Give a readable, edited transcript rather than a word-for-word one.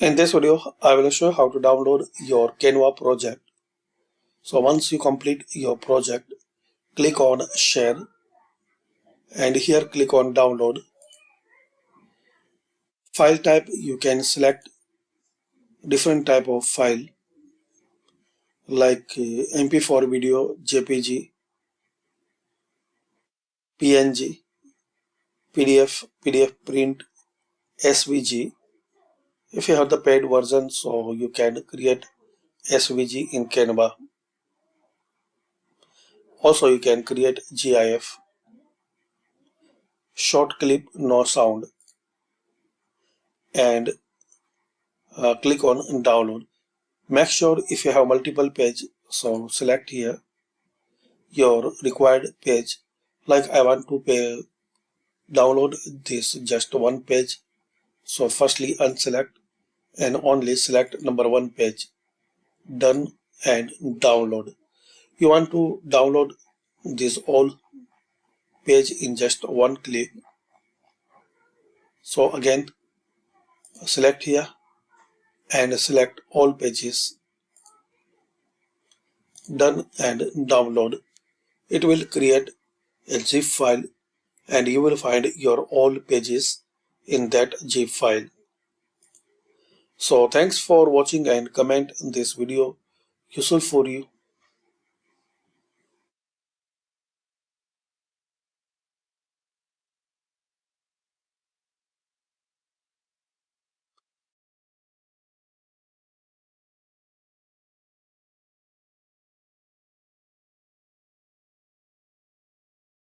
In this video, I will show you how to download your Canva project. So once you complete your project, click on Share and here click on Download. File type, you can select different type of file like MP4 video, JPG, PNG, PDF, PDF print, SVG. If you have the paid version, so you can create SVG in Canva. Also, you can create GIF, short clip, no sound, and click on download. Make sure if you have multiple page, so select here your required page. Like I want to download this just one page. So firstly unselect and only select number one page. Done and download. You want to download this all page in just one click. So again select here and select all pages. Done and download. It will create a zip file and you will find your all pages in that zip file. So thanks for watching and comment this video useful for you.